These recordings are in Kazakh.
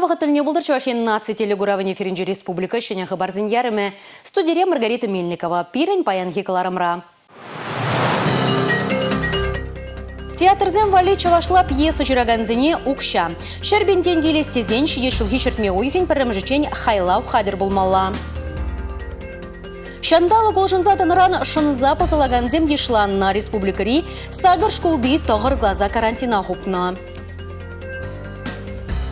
вахытыльне булдыр Чувашин наци телегуравыне Ференджи Республика шене хабарзин ярыме. Студия Маргарита Мельникова. Пирень паян хикаларымра. Театрзен вали чавашла пьеса жираганзине укша. Шербентен делестезен шидешулхи чертме уйхен пірімжічен хайлау хадыр булмалла. Шандалы голжынзатын ран шынза пасалаганзем ешланна республикари сагыр шкулды тоғыр глаза карантина хупна.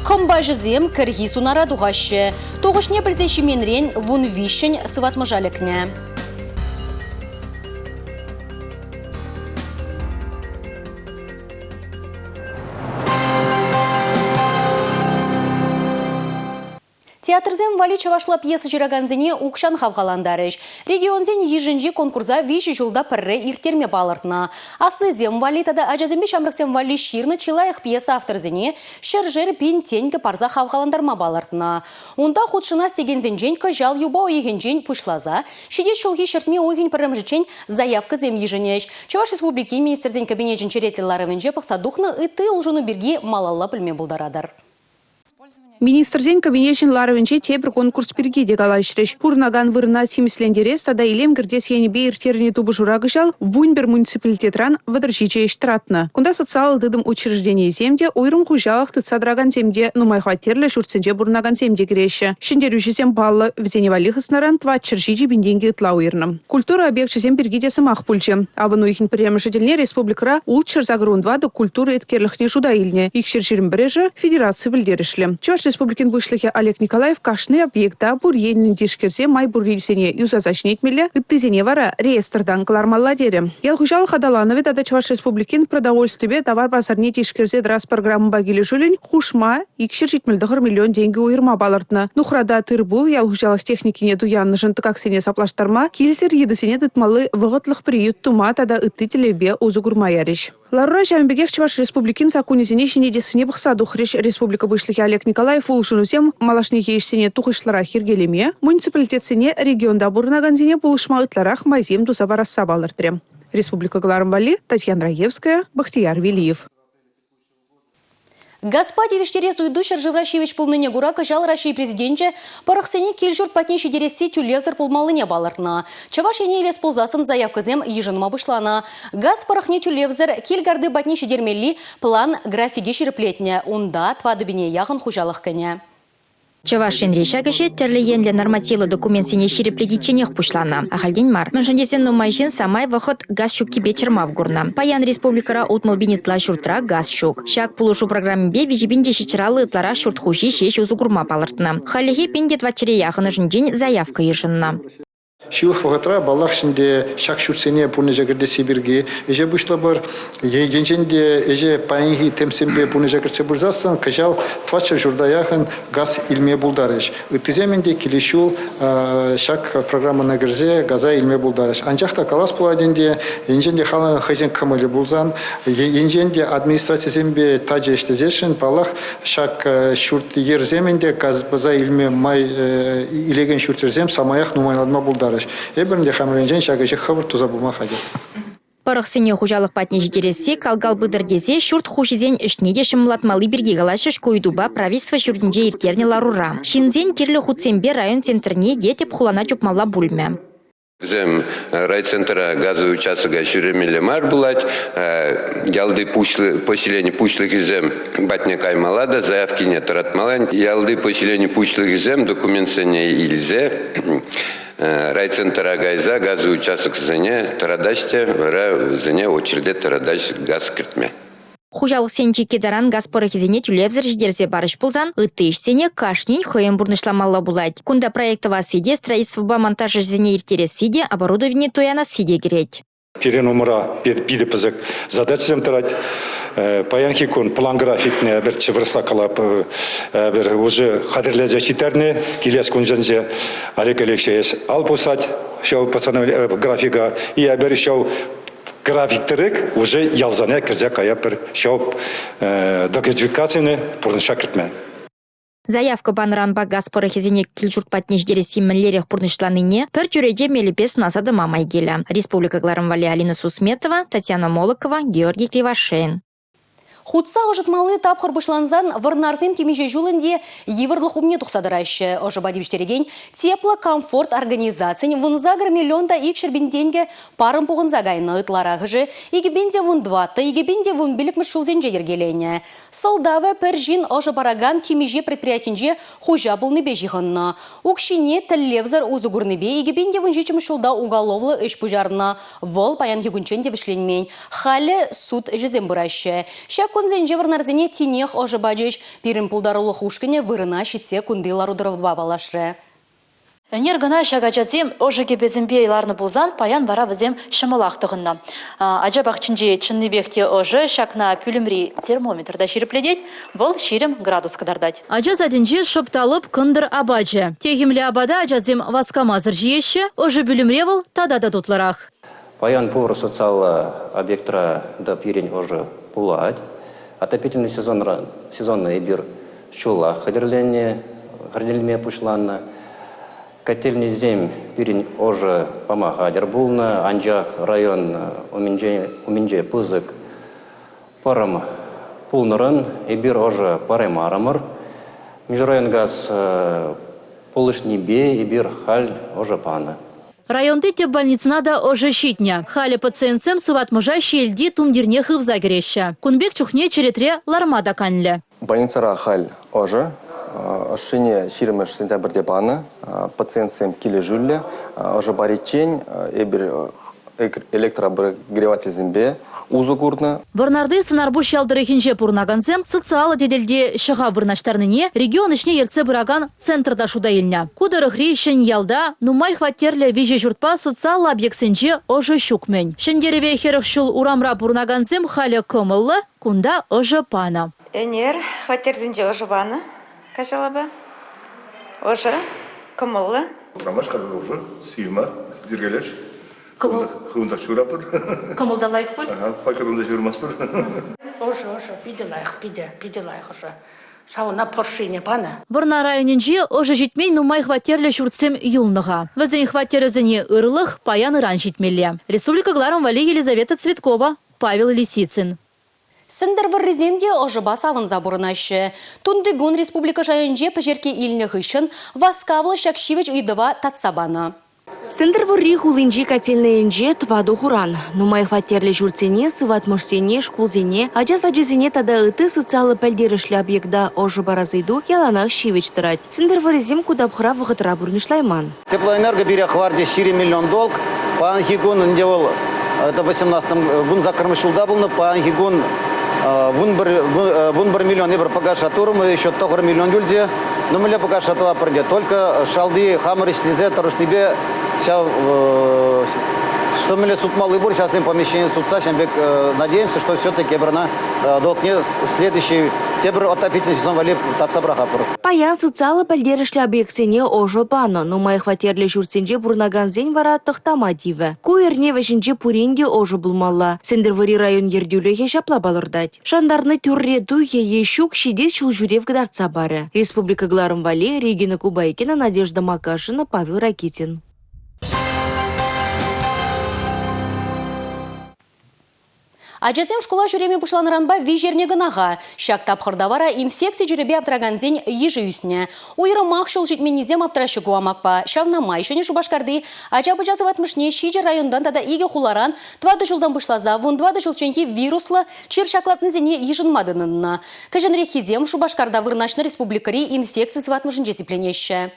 Қымба жүзем кіргі сунара дуғашы. Тоғышне білзеші менрен вун вишен сыватмыжалікне. Театрзен вали чавашла пьеса жираганзине укшан хавгаландарыш. Регионзен ежінжі конкурса виші жылда пірі иртерме балыртна. Асызем вали тада ажазембе шамрықсен вали ширны чилайық пьеса авторзене шыржыр пин тенгі парза хавгаландарма балыртна. Онда худшына стегензен женька жал юба ойген жень пушлаза, шеде шулхи шыртме ойген пірімжічен заявка зем ежінеш. Чаваш республики министрзен кабинетжен черетліларывенже пықса духны ыты ұлжыны бірге малалла білме бұлдарадар. Министрзен кабинетшин ларвенче тебір конкурс бірге дегалайшырыш. Пурнаган вырна симислендерес, тада илем кірдес енебе иртеріне тубы журагышал Вунбер муниципалитетран вадршиче иштратна. Кунда социал дыдым учреждение земде, ойрым хужалах тыцадраган земде нумайхватерлі шурценже бурнаган земде киреші. Шиндерюшізем баллы взеневалихыснаран тватчыршичи бинденге ытла уйрным. Культура объектшізем бірге самах пульче. Авыну ихін премешетельне республикара улчыр загрундвады культуры эткерліхне жуда илне. Икшерширим бірежі федерация білдерішлі. Республикин вышлихе Олег Николаев кашны объекта бурьенин дишкерсе май буррильсене юзазачнетмеле ыттызене вара реестрдан калармалла дере. Ялхужал Хадаланове тада Чуваш Республикин продовольствие товар базарне дишкерсе драс программы багили жулин хушма икшер $1 миллион деньги уйырма балартна. Нухрада тырбул ялхужалах техникине дуянны жынтыкаксене саплаштарма килсер едысене тытмалы вғытлық приют тума тада ытты телебе озу гурмаяриш. Ларра Жамбегех Чуваш Республикин сакунезене шинедесіне бұқса духреш Республика вышлихе Олег Николаев улшынусем малашнехе ешсене тухышлара хиргелеме, муниципалитетсене регионда бурнаганзине пулышма ытларах майзем туса барасса балыртре. Республика Галармбали, Татьяна Раевская, Бахтияр Велиев. Господи Виштерес уйдущер Живращевич полныне гурака жал России президенте парахсене кельжур патнейший дерессе тюлевзер полмалыне балартна. Чавашене илес ползасын заявкызем ежыныма бұшлана. Газ парахне тюлевзер кельгарды батнейший дермелли план графиге шерплетне. Унда твадыбине яғын хужалық кәне. Чавашин решагыше терлиенле нормативы документсене ширепледиченех пушлана. Ахальден мар. Мэншандесен нумайжен самай вахот газ щуки бечерма в гурна. Паян республикара утмалбинитла шуртра газ щук. Щак пулушу программе бе вижибинде шичралы ытлара шуртхужи шеш узугурма палыртна. Халихе пиндет вачере яханы жындень заявка ежынна. Шилх вагатра баллах шинде шак шурсене пуны жагырде сибирги эже бушла бар егенженде эже паинги темсембе пуны жагырсе бурзасан кажал твача журдаяхын газ илме булдарыш ытыземенде килишул шак программа нагырзе газа илме булдарыш анжакта калас буладенде енженде халан хазен камылы булзан енженде администрациямбе тажа иштезешин баллах шак шурт ерземенде газ база илме май илеген шуртерзем самаях нумайладма булдарыш Эбернде хамренжен шагышы хабар туза булма хадер. Парахсене хужалық патне жидересе калгал быдырдезе шурт хужизен ішнеде шымлатмалы бірге галашыш койдуба правительство жүрдінже иртерне ларура. Шинзен керлі худсембе район центрне етеп хулана чупмала бульме. Зем райцентра газовый участок ширемеле мар булать, ялды поселение пучлых зем батня каймалада, заявки нет ратмалань, ялды поселение пучлых зем документсене ильзе, райцентра гайза газовый участок зене тарадачте, вара зене очереди тарадач газ кертме. Хужалық сенчи кедаран газ порахизене тюлевзер жидерзе барыш пулзан, ытыш-сене кашнин хоем бурнышламалла булать. Кунда проектова сиде, строительство монтажа зене иртерес сиде, оборудование тояна сиде греть. Терен умыра биде пызык задачам тарать. Паянхи кун план графикне бір чеврысла калап бір уже хадерле защитарне килес кунжанже Олег Алексеевич ал пусать шоу пацаны графика и абер шоу график уже ялзане кирзе кая бір шоу документацияны пурныша кертме. Заявка банранба газ порахизене килжурт патнеждере симмеллерех пурнышланыне пөр тюреде мелепес насады мамай келі. Республика Гларамвали Алина Сусметова, Татьяна Молокова, Георгий Кривошеин. Хутса ожытмалы тапхыр бышланзан варнарзем кемеже жулынде еврлых умне тухсадыращы. Ожыбадивштереген тепло комфорт организациян вунзагр миллионда икшербинденге парым пуғынза гайны ытларағыжы, игебенде вун дватты, игебенде вун билік мүшшулзенже ергелене. Солдавы пәржин ожыбараган кемеже предприятинже хужа булны бежихынна. Укшине тәллевзар узугурныбе игебенде вун жечі мүшшулда уголовлы үш пужарна. Вол паян хигунченде вишленмен. Халі суд жезем бұращы. Конзенже варнарзене тинех ожыбаджыш, пирим пулдарулых ушкине вырына щитсе кундылару дырвба балашры. Энергана шагачасем ожыге безембе иларны булзан паян бара візем шымылақтығынна. Ажабақ чинже чынныбекте ожы шакна пүлімри термометрда ширипледет, вол ширим градус кадардай. Ажаз адинже шопталып кындыр абаджы. Техимлі абада ажазем васкамазыр жиеші, ожы бүлімревыл тадада тутларах. Паян пор социал объектра да пирень ожы пулать. Отопительный сезонный бир щула хадерленне, харделме пушланна. Котельный зем пирень ожы помахадер булна, анжах район уминже пызык парам пулнырын, и бир ожы парем арамыр. Межрайон газ полышни бе, и бир халь ожы пана. Районды те больницына да ожы щитня. Халі пациентсем сыват мұжа шелді тумдерне хывза кереші. Кунбек чухне черетре лармада канлі. Больницара халь ожы. Ошыне ширимеш сентябрьде баны. Пациентсем киле жүлі. Ожы баричень, эбір электробрегреватель зембе. Узу курны. Варнарды сынарбу шалдырыхинже пурнаганзем социалы деделде шыға вырнаштарныне регион ішне ерце бұраган центрда шуда елня. Кудырыхри шын ялда нумай хваттерлі веже жұртпа социалы объектсенже ожы шукмен. Шындереве херіх шул урамра пурнаганзем халі көмылы, кунда ожы пана. Энер хваттерзенже ожы баны. Кашалабы? Ожы көмылы. Урамаш қадыр ожы, сүймар, дергелеш. Хунзак шурапыр. Кымылда лайық бұл? Пайкадымда жүрмас бір. Ожы, биде лайық, биде лайық ожы. Сауына поршине баны. Варна районенже ожы жетмей нумай хваттерлі жүртсем юлныға. Візен хваттерізіне ырлық паян ыран жетмелі. Республика Гларом Вали Елизавета Цветкова, Павел Лисицын. Сендер варреземде ожыба савын забурынашы. Тундыгун республика жайынже пожерке илні ғышын Васкавлы Шакшивич идыва татсабаны. Сендер варри хулинжи котельныйынже тваду хуран. Нумай хваттерлі жүртсене, сыватмышсене, шкулзене, ажаз-аджезене тада ыты социалы пәлдерішлі объекта ожыба разыйду яланақ Шивич тырать. Сендер варрезем кудабхыра вғытыра бурнышлайман. Теплоэнерго бере хварде 4 миллион долг. По Анхигун это 18-м вун закормышулда был, по Анхигун вун 1 миллион евро погаш атурым, еще тогр миллион юльде. Но мы погаш атуа пройдет. Только шалды, хамры, слезе, тарушнебе, что мы суд малый бур, сейчас им помещение судца, надеемся, что все-таки долг не следующий тебр отопительный сезон вали татсабрахапур. Паян социалы пәлдерішлі объектсене ожы паны, но май хватерлі жүртсенже бурнаганзен вара тықтамадиві. Куерне вәшінже пуренге ожы булмалла. Сендервари район ердюліге шапла балырдать. Шандарны түрреду ещук шидес шул жүрев гдарца бары. Республика Гларом Вали, Регина Кубайкина, Надежда Макашина, Павел Ракитин. Ажазем школа жүреме бұшланыранба вежерне гынаға. Шак тапқырдавара инфекция жүребе аптыраганзен ежі үсіне. Уйры мақшыл жетменезем аптырашы гуамақпа. Шавна майшыне шубашкарды ажабы жазыватмышне шиже райондан тада иге хуларан 20 жылдан бұшлаза, вон 20 жылченге вируслы чир шаклатнызене ежінмадынынна. Кажанре хизем шубашкарда вырнашны республикари инфекция сватмышын жесепленеші.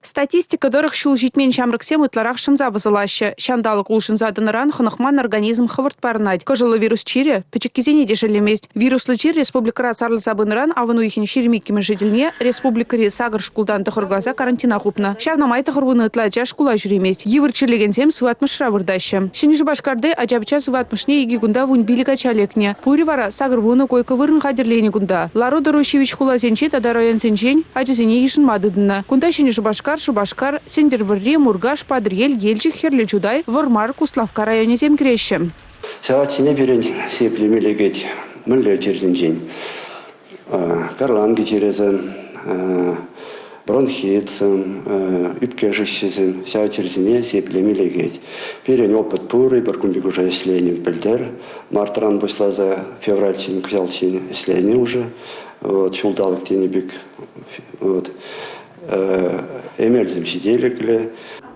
Статистика дорых шул житмен шамрыксем ытларах шынза вызылашы. Шандалық ул шынзадыныран хынықман организм хывырт парнать. Кожылы вирус чире, печеккезене дешелемест. Вируслы чир республикара сарлы сабыныран, авыну ихин шеремеккемен жителне республикари сагыр шкулдан тұхырғаза карантина хупна. Шавнамай тұхырбыны ытлача шкула жүремест. Евырчелегенсем сыватмышра вырдаща. Шені жубашкарды ажабыча сыватмышне еги гунда вун билика чалекне. Пуривара сагыр вуны койка вырын хадерлене гунда. Лару Дорощевич хула сенче тада район сенчень, ажызене ешін мадыдына. Кунда шені Шубашкар, Сендерварри, Мургаш, Падриель, Гельчик, Херличудай, Вармар, Куславка районе тем крещем. Саватсине берен сеплеме легет, мылле терзенчень. Карланги терезен, бронхитсем, үпкежішсізім, сәу терзіне сеплемелегет. Перен опыт пуры, баркунбек уже исследование пельдер. Мартран за февраль-тин, кзялтин исследование уже. Вот, шулдалык тенебек. Вот. Эмельзем сиделекле.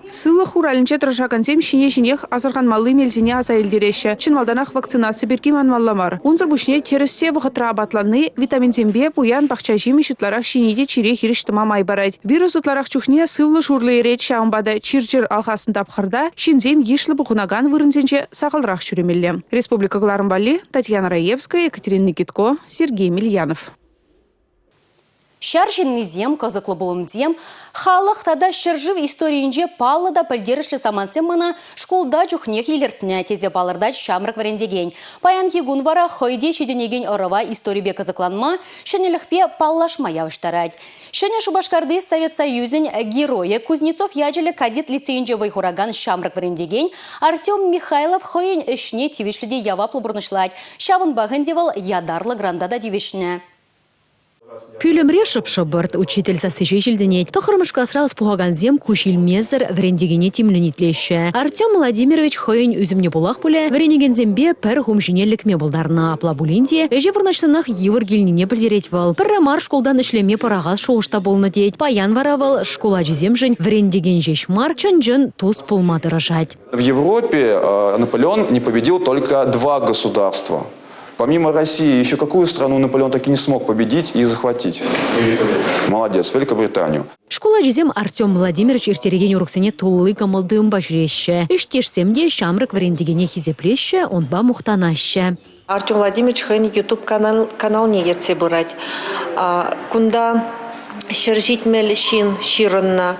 Сылы хуралынче тырышакансем шине-шинех азырған малы мелзине аза елдереші. Чынвалданақ вакцинация берген манмалламар. Унзыр бұшне теріссе вғытра абатланы витамин зембе буян бақча жемі шытларақ шинеде чире хиріштіма май барайд. Вирус ұтларақ чухне сылы шурлы ерет шауынбады чирчир алғасын тапқырда шинзем ешлі бұқынаган вырынзенче сақылырақ жүремелі. Республика Гларымбали, Татьяна Раевская, Екатерина Никитко, Сергей Мильянов. Шаржинный зем, козаклы болым зем, халық тада шыржыв историинже палы да пілдерішлі самансем мана школда жүхнех елертіне тезе балырдач шамрак варендеген. Паян хигун вара хойде шеденеген орова историбе козакланма, шенеліхпе паллашма явыштарать. Шене Шубашкарды Совет Союзен героя Кузнецов яджелі кадет лицейнже вайхураган шамрак варендеген Артем Михайлов хойын ішне тивишліде яваплы бұрнышлать. Шавын бағындевал ядарлы грандада дивишне. Пюлемре шыпшыбырт учитель засыжей жилденет. Тохырмышка сразу пугаган зем кушилмезер врендегене тимленитлеші. Артем Владимирович хойын үзімне булақ бұлі вренеген зембе пір хумжинелікме бұлдарына апла бұлінде әже вырнаштынақ евір гелніне білдерет вал. Пір рамар школдан ішлеме парағаз шоушта болны дейт. Паян варавал школа жезем жын врендеген жешмар чын-жын туз пулмады рожать. В Европе Наполеон не победил только 2 государства. Помимо России, еще какую страну Наполеон таки не смог победить и захватить? Молодец, Великобританию. Школа жезем Артем Владимирович иртереген уруксене туллы камылдыым башреші. Иштешсемде шамрак варендегене хизеплеші, онба мухтанашы. Артем Владимирович хэн YouTube канал не ерце бұрать. Кунда шыржит мелешин ширынна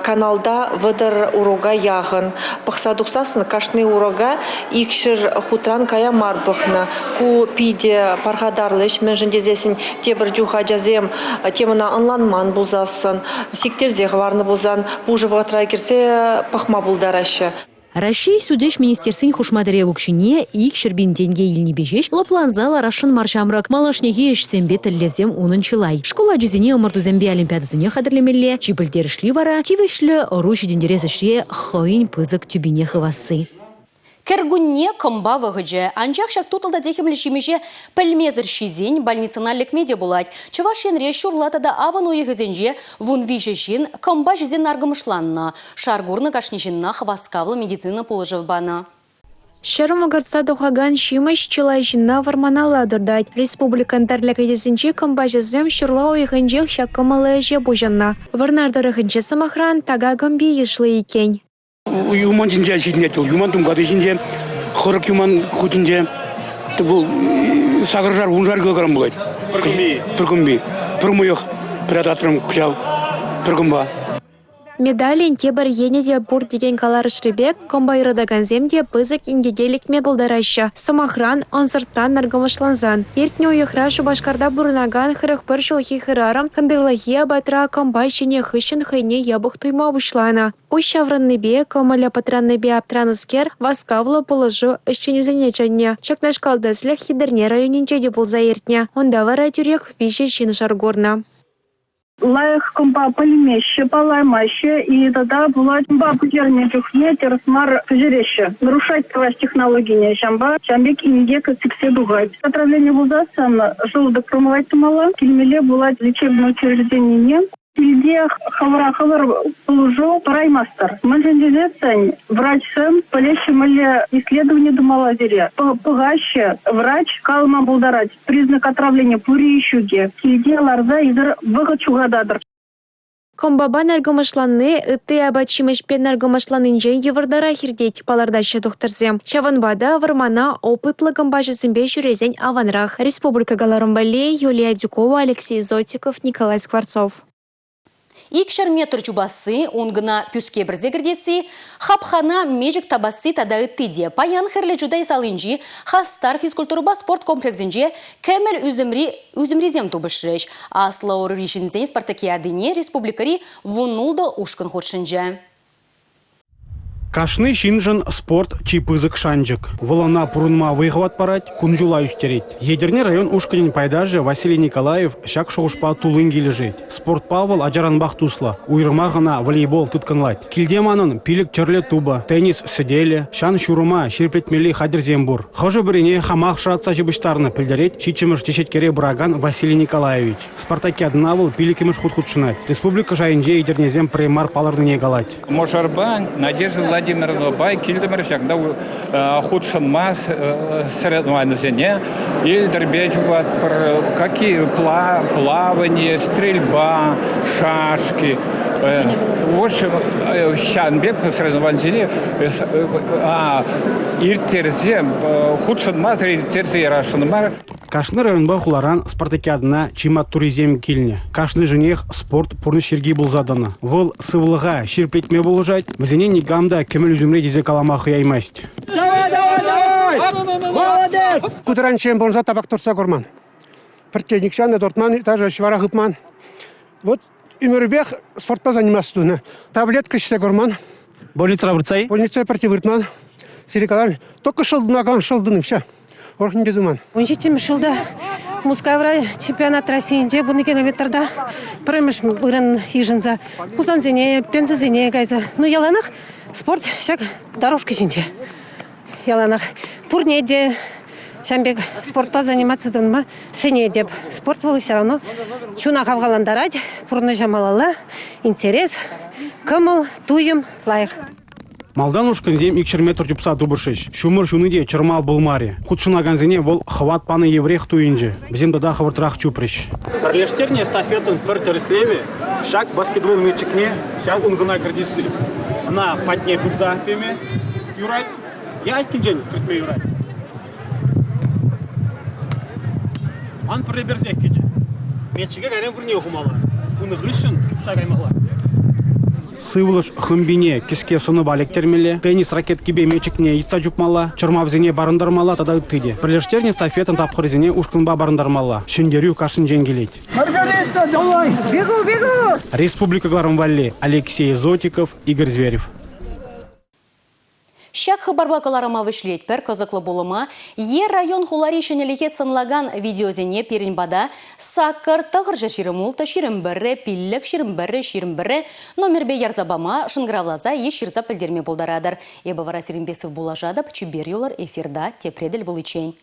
каналда выдар урога яғын. Пықсадуқсасын кашны урога икшір хутран кая марбықна. Ку пиде парғадарлыш мен жіндезесін тебір жуға жазем темына анланман бұлзасын. Сектерзеғ варны бұлзан бұжывға трайкерсе пақма бұлдарашы. Россия судеш министерствен хушмадыре вукшине ик шербинденге илни бежеш лапланзала рашын маршамрак малашнеге ешсембе тіллевзем унын чылай. Школа жүзіне омырдузембе олимпиадызыне қадырлемелі, чипілдерішлі вара, тивешлі ору жедендерезішре хойын пызык тюбине хывасы. Кергунне комба выгыджы. Анчах шак тутылда дехемлі шимеше пілмезір шизень больницаналік меде булать. Чывашен реш урлатада аван уйығызенже вун вишешін комба жизен наргымышланна. Шаргурны кашнешінна хваскавлы медицина положив бана. Шарымагарца дохаган шимаш чылайшынна варманаладырдать. Республикан тәрләкәдесінче комба жизем шурла уйығынжех шак комалы же бужанна. Варнардырығынче самахран тага гамби ешлы екен. Юман жинже жинетил, юман тумгады жинже, хорок юман хутинже, бұл сағыржар 10 килограмм болады. Піркімбі, пірмұйық, пірататырым күшал, піркімба. Медалин тебір енеде бұр деген калар шребек, комбайрыдаган земде пызык ингегелікме болдарашы. Самахран, ансыртран наргымышланзан. Ертне уйықра Шубашкарда бұрынаган қырық бір жылхи қырарым, қандырлахия батра комбай шене хышын хайне ябық туйма бұшлана. Уй шавранны бе, комаля патранны бе аптранызкер, васкавлы положу үшченезене чанне. Чакнаш калдаслях хидерне районинче де болза ертне. Онда вара тюрек вище шин шаргорна. Лайх комба полимеще, палаймаще, и тогда была комба путерне чухне, терсмар пожереще. Нарушать твоя технологии не шамба, шамбек и неге как все дугать. Отравление бузасан, желудок промывать мало, кельмеле была лечебное учреждение не. Сильде хавар положил параймастер. Манжендизецень, врач сэм, полеще мале исследование думала зере. Пугаще, врач калма булдарать. Признак отравления пури и щуги. Сильде ларза изр выгачугададр. Комбаба наргымышланы, ыты абачимешпен наргымышланынже евардара хирдеть палардашы докторзем. Чаванбада вармана опытлы комбажысымбе жүрезен аванрах. Республика Галарымбали, Юлия Дюкова, Алексей Зотиков, Николай Скворцов. Икшер метр чубасы, унгна пюске бірзегірдесі, хапхана межік табасы тада үттіде. Паян хірлі жудай салынжи, хастар физкультуруба спорт комплексінже кәміл үзімрезем тубышрыш. Асла оры ришінзен спартакиадыне республикари вунулда ушкын хотшынже. Кашны шинжын спорт чипызык шанжык. Волана пурунма выхват парать, кунжула юстереть. Едерне район ушканин пайдажы Василий Николаев шак шоушпа тулын кележет. Спорт Павел Аджаранбах тусла. Уйрмағына волейбол тытканлать. Килдеманын пилік черле туба, теннис сиделе, шан шурума ширпетмели хадир зембур. Хожу бирине хамах шатса жибыштарны пілдерет, чичимыш тешеткере бураган Василий Николаевич. Спартакиаднавыл пиликимыш худшынать. Республика жайынже едернезем примар палардыне галать. Мошарбан, Надежда Владимировна Бай, Кильдемер, когда худшынмас соревнованиене, Ильдербечугат, какие плавание, стрельба, шашки. В общем, Шанбек на соревнованиене, иртерзем, худшынмас, иртерзе рашынмар. Кашны районба хуларан спартакиадына чимат туризм килне. Кашны женех спорт пурны шерги был задана. Вол сывлыга ширплетме болужать, вазене нигамда кемел үзümре дизе каламахы яймасть. Давай! Молодец! Кутранчем болса табак турса горман. Пертеникшаны дортман, даже швара гыпман. Вот умербех спортпа заниматься. Таблетка ішсе горман. Больница рабырцай? Больница партивыртман. Сирикалар. Только шылдынаган шылдыны, все. Орхын дедуман. 17 жылда Мускавра чемпионат России бұны километрда піріміш бұрын ежінза. Хузан зене, пенза зене гайза. Ну, яланах спорт всяк дорожка жинче. Яланах пурнеде, шамбек спортпа заниматься дынма сене деп. Спорт было все равно. Чуна хавгаландарать, пурны жамалала, интерес, кымыл, туем, лайық. Малдан ушканзем икшерметр жупса дубышыш. Шумыр шуныде чырмал булмаре. Худшынаганзене вол хват паны еврех туинже. Бізем дада хавыртырақ чупрыш. Бірлештерне эстафетын пір тіріслеве, шак баскетбол мечікне, шак унгына кірдесі. Ана патне пүлза пеме юрать, я айткин жен күртме юрать. Ан пірре берзек кеже. Мечіге гәрен вұрне оқымалы. Құны ғышын чупса каймала. Сывлыш хымбине киске соны балек термеле, теннис ракет кибе мечикне итса жупмала, чырмавзене барындармала тада ыттыде. Бірлештерне стафетын тапқырзене ушкынба барындармала, шындерю кашын женгелет. Маргарита, давай! Бегу, бегу! Республика Гларамвалли, Алексей Зотиков, Игорь Зверев. Шак хабарбакаларама вышлет пер козаклы болыма, район хуларишенелихе сынлаган видеозене перенбада сакыр тағыр жаширымулта ширымбірі, пиллік ширымбірі, номербе ярзабама шынгравлаза ешірза пілдерме болдарадыр. Ебавара Сиринбесов булажадып, чубер юлар эфирда тепреділ бұл ичен.